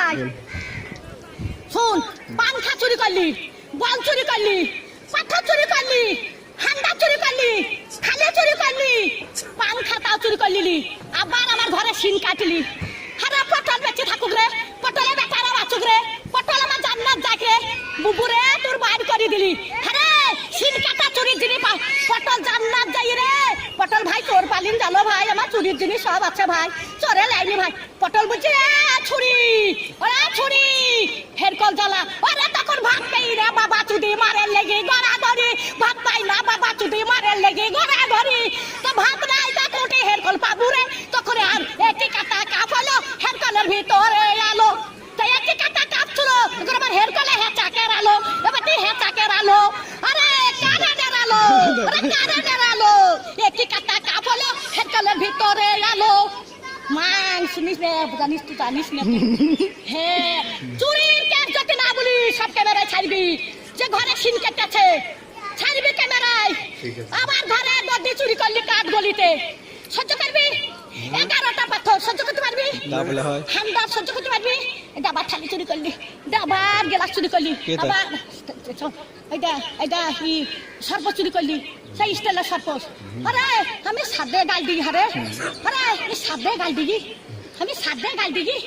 ভাই শুন, পাংখা চুরি করলি, বল চুরি করলি, পাথর চুরি করলি, হান্ডা চুরি করলি, খালে চুরি করলি, পাংখা তাও চুরি করলি, আবার আমার ঘরে সিন কাটলি। হারা পটল বেঁচে থাকুক রে, পটলে বেটারা বাঁচুক রে, পটল আমার জান্নাত যাক রে, বুবুরে তোর বাইর করে দিলি। হ্যাঁ সিন কাটা চুরির জিনিস পটল জান্নাত যাই রে। পটল ভাই তোর পালিন জানো ভাই, আমার চুরির জিনিস সব আছে ভাই, চরে লাইনি ভাই। পটল বলছে ছুরি, ওরা ছুরি হেরকল জ্বালা, ওরা তখন ভাত পেই রে বাবা চুদি মারের লেগে গড়া গড়ি, ভাত পাই না বাবা চুদি মারের লেগে গড়া গড়ি। তো ভাত নাই তা কোটে হেরকল পাবু রে, তখন আর একই কাটা কাপ হলো হেরকলের ভিতরে আলো। তাই একই কাটা কাপ ছিল, তখন আমার হেরকলে হেঁচাকের আলো, এবার তুই হেঁচাকের আলো, আরে কারেন্টের আলো, আরে কারেন্টের আলো, একই কাটা কাপ হলো হেরকলের ভিতরে আলো। মান শুনিস রে, জানিস তুই জানিস না? হ্যাঁ চুরির কেস যদি না বলি সব ক্যামেরায় ছাড়বি, যে ঘরে সিন কেটেছে ছাড়বি ক্যামেরায়। আবার ঘরে গদি চুরি করলি কাঠ গলিতে, সহ্য করবি? 11টা পাথর সহ্য করতে পারবি? হান্ডা সহ্য করতে পারবি? ডাবার থালি চুরি করলি, ডাবার গ্লাস চুরি করলি, আবার সর্প চুরি করলি, সেই স্টাইলের সর্প। আরে আমি সাদে গাল দিই, হারে আরে আমি সাদে গাল দিই, আমি সাদে গাল দিই,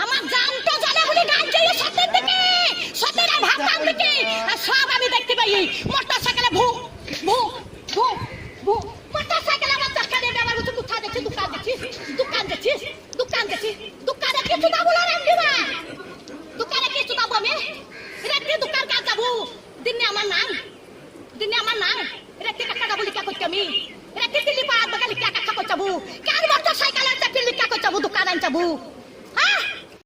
আমার জান তো জানে বলে গাল দিয়ে সাদের দিকে, সাদের ভাবতাম দিকে, আর সব আমি দেখতে পাই। মোটর সাইকেলে ভু ভু ভু ভু, মোটর সাইকেলে আমার চাকা দিয়ে আমার কাছে দোকান দেখছি, দোকান দেখছি, দোকান দেখছি, দোকান দেখছি, দোকানে কিছু দাবো না রে না, দোকানে কিছু দাবো আমি রাত্রে দোকান কাজ যাবো, দিনে আমার নাই, দিনে আমার নাই, রাত্রে কাকা দাবো লিখা করছি আমি, রাত্রে দিল্লি পাড়া বাগালি কাকা করতে যাবো, কার মোটর সাইকেলে দিল্লি কাকা করতে যাবো, দোকান আন যাবো।